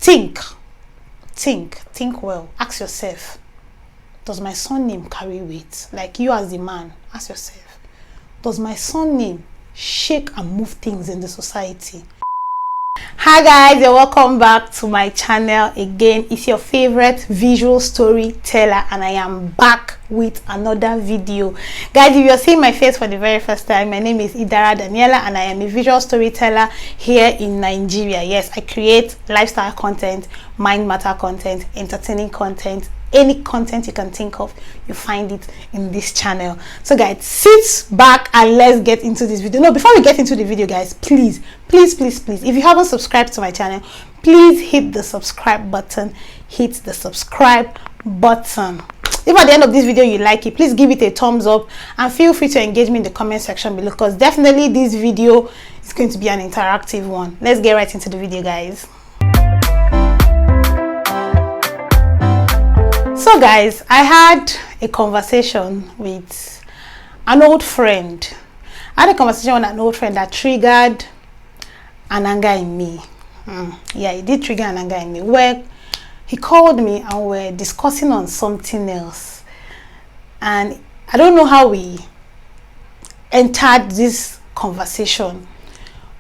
think well. Ask yourself, does my surname carry weight? Like, you as the man, ask yourself, does my surname shake and move things in the society? Hi guys, you're welcome back to my channel again. It's your favorite visual storyteller, and I am back with another video. Guys, if you're seeing my face for the very first time, my name is Idara Daniella and I am a visual storyteller here in Nigeria. Yes, I create lifestyle content, mind matter content, entertaining content. Any content you can think of, you find it in this channel. So guys, sit back and let's get into this video. No, before we get into the video, guys, please, if you haven't subscribed to my channel, please hit the subscribe button. If at the end of this video you like it, please give it a thumbs up and feel free to engage me in the comment section below, because definitely this video is going to be an interactive one. Let's get right into the video, guys. So guys, I had a conversation with an old friend. I had a conversation with an old friend that triggered an anger in me. Yeah, it did trigger an anger in me, where he called me and we're discussing on something else. And I don't know how we entered this conversation,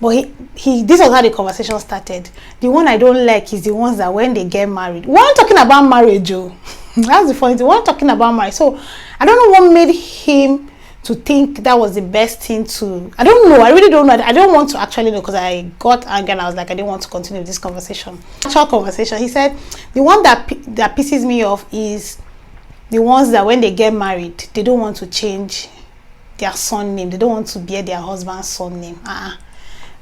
but this was how the conversation started. The one I don't like is the ones that when they get married. We're not talking about marriage, oh. That's the funny thing. We're not talking about marriage. So I don't know what made him to think that was the best thing to. I don't know. I really don't know. I don't want to actually know, because I got angry and I was like, I didn't want to continue this conversation. Actual conversation. He said the one that pisses me off is the ones that when they get married, they don't want to change their surname. They don't want to bear their husband's surname.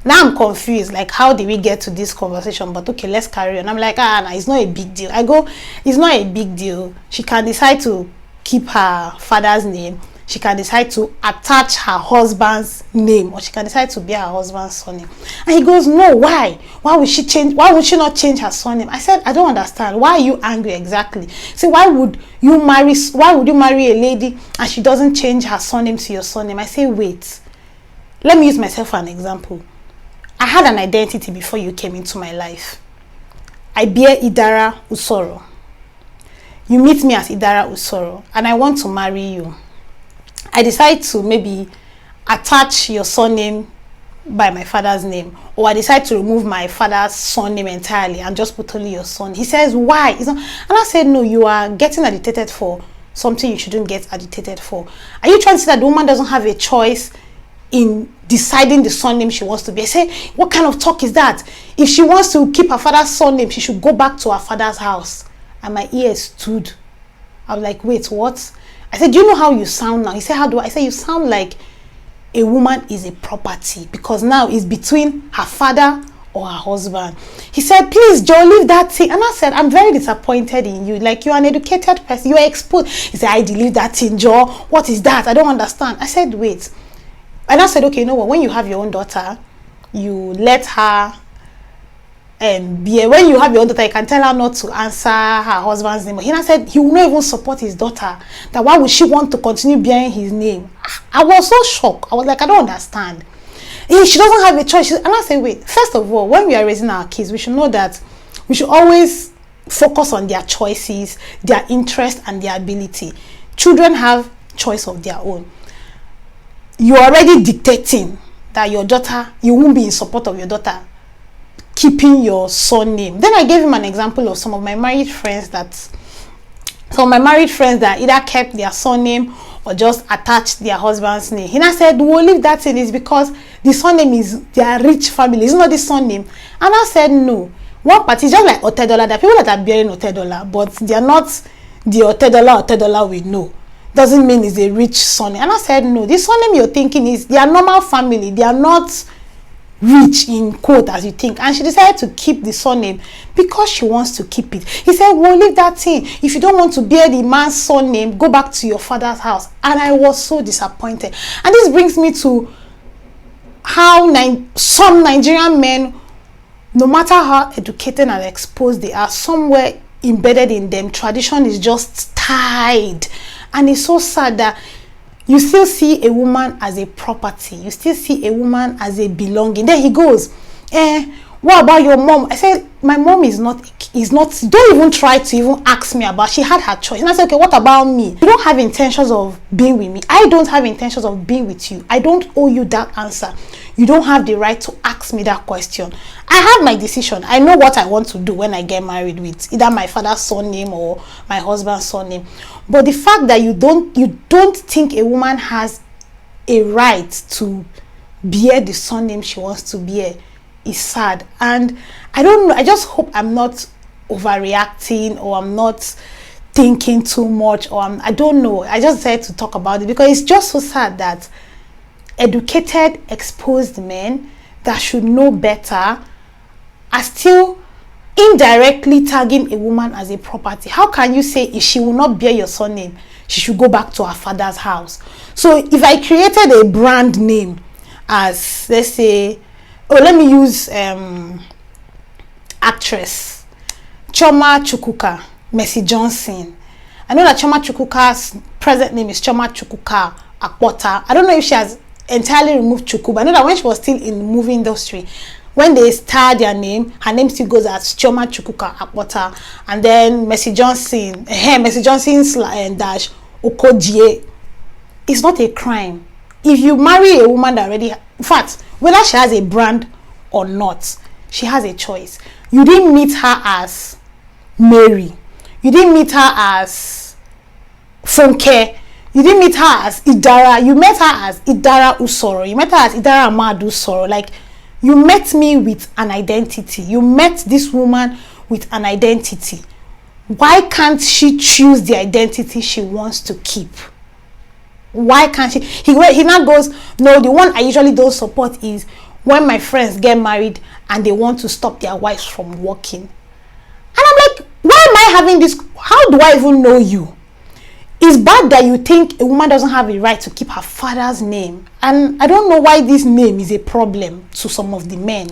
Now I'm confused, like, how did we get to this conversation? But okay, let's carry on. I'm like, nah, it's not a big deal. I go, it's not a big deal. She can decide to keep her father's name. She can decide to attach her husband's name, or she can decide to bear her husband's surname. And he goes, no, why? Why would she change? Why would she not change her surname? I said, I don't understand. Why are you angry exactly? So why would you marry a lady and she doesn't change her surname to your surname? I say, wait, let me use myself for an example. I had an identity before you came into my life. I bear Idara Usoro. You meet me as Idara Usoro and I want to marry you. I decide to maybe attach your surname by my father's name, or I decide to remove my father's surname entirely and just put only your son. He says, why? And I said, no, you are getting agitated for something you shouldn't get agitated for. Are you trying to say that the woman doesn't have a choice in deciding the surname she wants to be? I say, what kind of talk is that? If she wants to keep her father's surname, she should go back to her father's house. And my ears stood. I was like, wait, what? I said, do you know how you sound now? He said, how do I? I said, you sound like a woman is a property, because now it's between her father or her husband. He said, please, Joe, leave that thing. And I said, I'm very disappointed in you. Like, you're an educated person. You're exposed. He said, I delete that thing, Joe. What is that? I don't understand. I said, wait. And I said, okay, you know what? When you have your own daughter, you let her when you have your own daughter, you can tell her not to answer her husband's name. But he said he will not even support his daughter. That why would she want to continue bearing his name? I was so shocked. I was like, I don't understand. She doesn't have a choice. And I said, wait, first of all, when we are raising our kids, we should know that we should always focus on their choices, their interest, and their ability. Children have choice of their own. You're already dictating that your daughter, you won't be in support of your daughter keeping your surname. Then I gave him an example of some of my married friends that either kept their surname or just attached their husband's name. He now said, we'll leave that in, is because the surname is their rich family, it's not the surname. And I said, no. One party is just like Otedola. There are people that are bearing Otedola, but they are not the Otedola we know. Doesn't mean it's a rich surname. And I said, no, this surname you're thinking is their normal family. They are not rich in quote as you think. And she decided to keep the surname because she wants to keep it. He said, well, leave that thing. If you don't want to bear the man's surname, go back to your father's house. And I was so disappointed. And this brings me to how some Nigerian men, no matter how educated and exposed they are, somewhere embedded in them, tradition is just tied. And it's so sad that you still see a woman as a property. You still see a woman as a belonging. Then he goes, What about your mom? I said, my mom is not, don't even try to even ask me about, she had her choice. And I said, okay, what about me? You don't have intentions of being with me. I don't have intentions of being with you. I don't owe you that answer. You don't have the right to ask me that question. I have my decision. I know what I want to do when I get married with either my father's surname or my husband's surname. But the fact that you don't think a woman has a right to bear the surname she wants to bear is sad. And I don't know, I just hope I'm not overreacting, or I'm not thinking too much, or I don't know. I just decided to talk about it because it's just so sad that educated, exposed men that should know better are still indirectly tagging a woman as a property. How can you say if she will not bear your surname, she should go back to her father's house? So if I created a brand name as, let's say, let me use actress Choma Chukwuka Mercy Johnson. I know that Choma Chukwuka's present name is Choma Chukwuka Akpota. I don't know if she has entirely removed Chukwu, but I know that when she was still in the movie industry, when they star their name, her name still goes as Choma Chukwuka Akpota. And then Mercy Johnson, Mercy Johnson's dash Okojie. It's not a crime. If you marry a woman that already, in fact, whether she has a brand or not, she has a choice. You didn't meet her as Mary. You didn't meet her as Funke. You didn't meet her as Idara. You met her as Idara Usoro. You met her as Idara Amadu Usoro. Like, you met me with an identity. You met this woman with an identity. Why can't she choose the identity she wants to keep? Why can't she? He now goes, no, the one I usually don't support is when my friends get married and they want to stop their wives from working. And I'm like, why am I having this? How do I even know you? It's bad that you think a woman doesn't have a right to keep her father's name. And I don't know why this name is a problem to some of the men.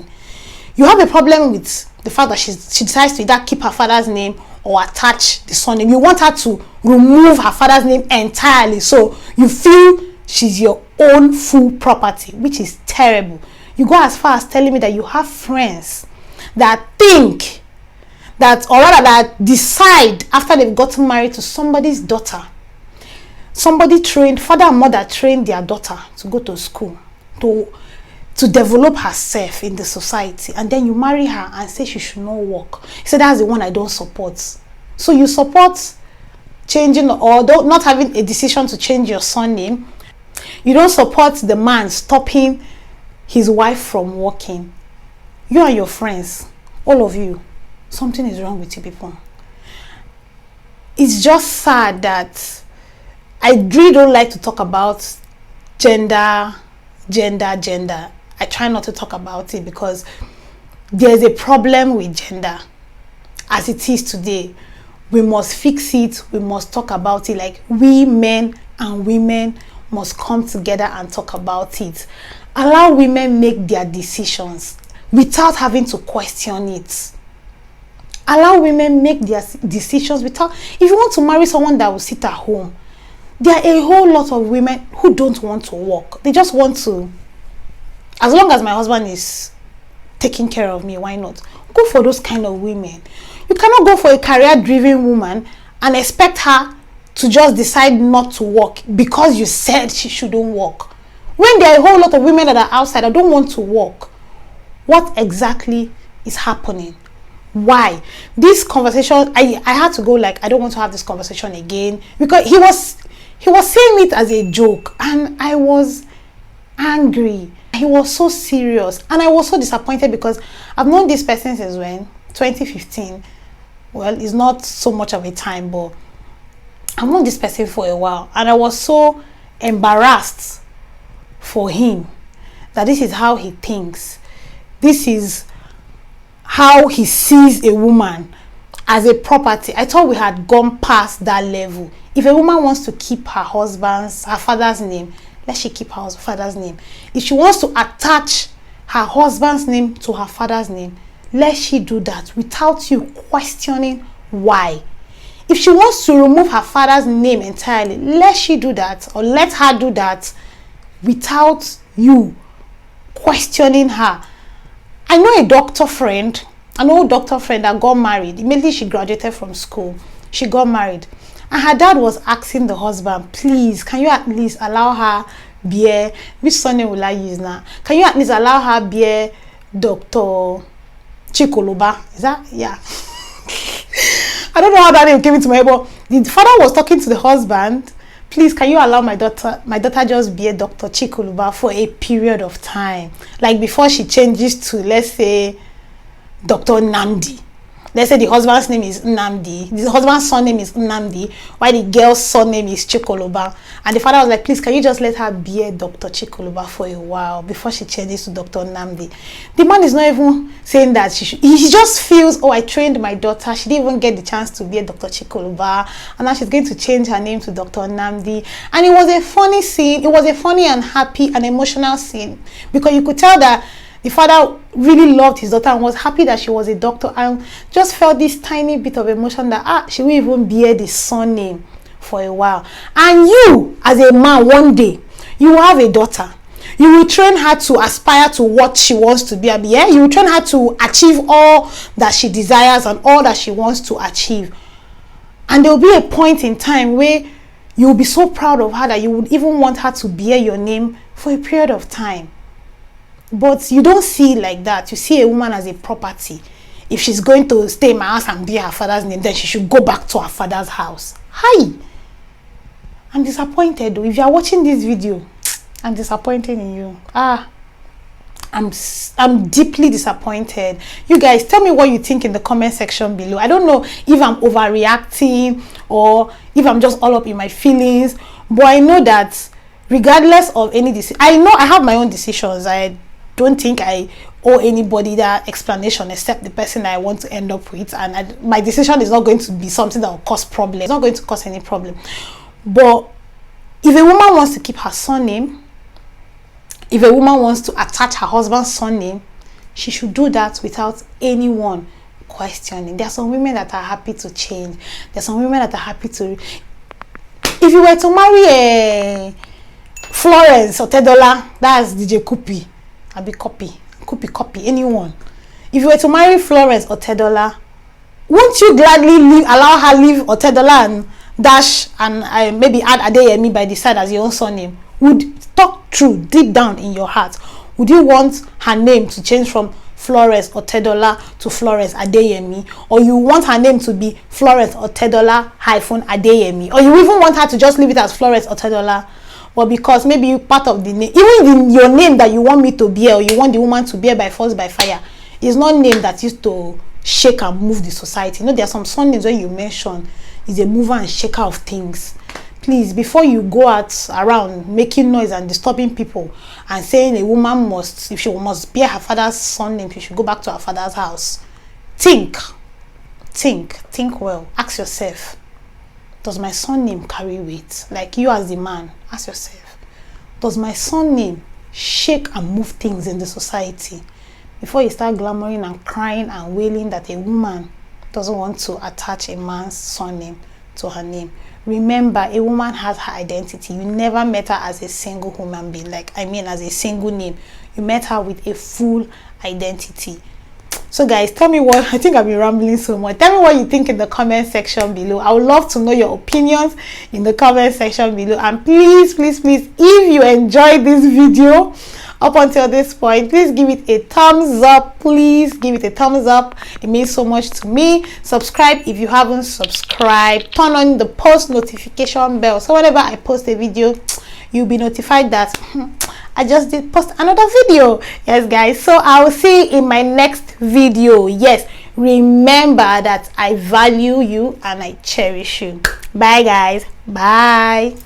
You have a problem with the fact that she decides to either keep her father's name or attach the surname. You want her to remove her father's name entirely, so you feel she's your own full property, which is terrible. You go as far as telling me that you have friends that think that, or rather that decide after they've gotten married to somebody's daughter, somebody trained, father and mother trained their daughter to go to school, to develop herself in the society, and then you marry her and say she should not work. He said, that's the one I don't support. So you support changing or not having a decision to change your surname. You don't support the man stopping his wife from working. You and your friends, all of you, something is wrong with you people. It's just sad that I really don't like to talk about gender. I try not to talk about it because there's a problem with gender as it is today. We must fix it. We must talk about it. Like, we men and women must come together and talk about it. Allow women make their decisions without having to question it. Allow women make their decisions without, if you want to marry someone that will sit at home, there are a whole lot of women who don't want to work. They just want to, as long as my husband is taking care of me, why not? Go for those kind of women. You cannot go for a career-driven woman and expect her to just decide not to work because you said she shouldn't work. When there are a whole lot of women that are outside that don't want to work, what exactly is happening? Why? This conversation, I had to go like, I don't want to have this conversation again, because he was saying it as a joke and I was angry. He was so serious and I was so disappointed because I've known this person since when? 2015. Well, it's not so much of a time, but I've known this person for a while and I was so embarrassed for him that this is how he thinks. This is how he sees a woman, as a property. I thought we had gone past that level. If a woman wants to keep her father's name, let she keep her father's name. If she wants to attach her husband's name to her father's name, let she do that without you questioning why. If she wants to remove her father's name entirely, let she do that, or let her do that without you questioning her. I know a doctor friend, an old doctor friend that got married. Immediately she graduated from school, she got married. And her dad was asking the husband, please, can you at least allow her bear, which surname will I use now? Can you at least allow her bear Dr. Chikoluba? Is that? Yeah. I don't know how that name came into my head, but the father was talking to the husband, please, can you allow my daughter just bear Dr. Chikoluba for a period of time? Like before she changes to, let's say, Dr. Namdi. Let's say the husband's name is Namdi. The husband's surname is Namdi, while the girl's surname is Chikoluba. And the father was like, please, can you just let her bear Dr. Chikoluba for a while before she changes to Dr. Namdi? The man is not even saying that she should. He just feels, oh, I trained my daughter. She didn't even get the chance to bear Dr. Chikoluba. And now she's going to change her name to Dr. Namdi. And it was a funny scene. It was a funny and happy and emotional scene. Because you could tell that the father really loved his daughter and was happy that she was a doctor, and just felt this tiny bit of emotion that she will even bear the surname for a while. And you, as a man, one day, you will have a daughter. You will train her to aspire to what she wants to be. Yeah? You will train her to achieve all that she desires and all that she wants to achieve. And there will be a point in time where you will be so proud of her that you would even want her to bear your name for a period of time. But you don't see it like that. You see a woman as a property. If she's going to stay in my house and bear her father's name, then she should go back to her father's house. Hi! I'm disappointed though. If you are watching this video, I'm disappointed in you. I'm deeply disappointed. You guys, tell me what you think in the comment section below. I don't know if I'm overreacting or if I'm just all up in my feelings, but I know that regardless of any decision, I know I have my own decisions. I don't think I owe anybody that explanation except the person I want to end up with, and my decision is not going to be something that will cause problems. It's not going to cause any problem. But if a woman wants to keep her surname, if a woman wants to attach her husband's surname, she should do that without anyone questioning. There are some women that are happy to change. There are some women that are happy to. If you were to marry a Florence or Tedola, that's DJ Kupi. I'll be copy, anyone. If you were to marry Florence or Tedola, won't you gladly allow her leave Otedola and dash and maybe add Adeyemi by the side as your own surname? Would talk true deep down in your heart. Would you want her name to change from Florence Otedola to Florence Adeyemi, or you want her name to be Florence Otedola - Adeyemi, or you even want her to just leave it as Florence Otedola? But because maybe you part of the name, even your name that you want me to bear, or you want the woman to bear by force by fire, is not name that used to shake and move the society. You know, there are some surnames where you mention is a mover and shaker of things. Please, before you go out around making noise and disturbing people and saying a woman must, if she must bear her father's surname, she should go back to her father's house, think well. Ask yourself, does my surname carry weight? Like, you as the man, ask yourself, does my surname shake and move things in the society? Before you start glamoring and crying and wailing that a woman doesn't want to attach a man's surname to her name. Remember, a woman has her identity. You never met her as a single human being, as a single name. You met her with a full identity. So guys, tell me what, I think I've been rambling so much. Tell me what you think in the comment section below. I would love to know your opinions in the comment section below. And please, if you enjoyed this video up until this point, please give it a thumbs up. Please give it a thumbs up. It means so much to me. Subscribe if you haven't subscribed. Turn on the post notification bell, so whenever I post a video, you'll be notified that I just did post another video. Yes guys, so I will see you in my next video. Yes, remember that I value you and I cherish you. Bye guys. Bye.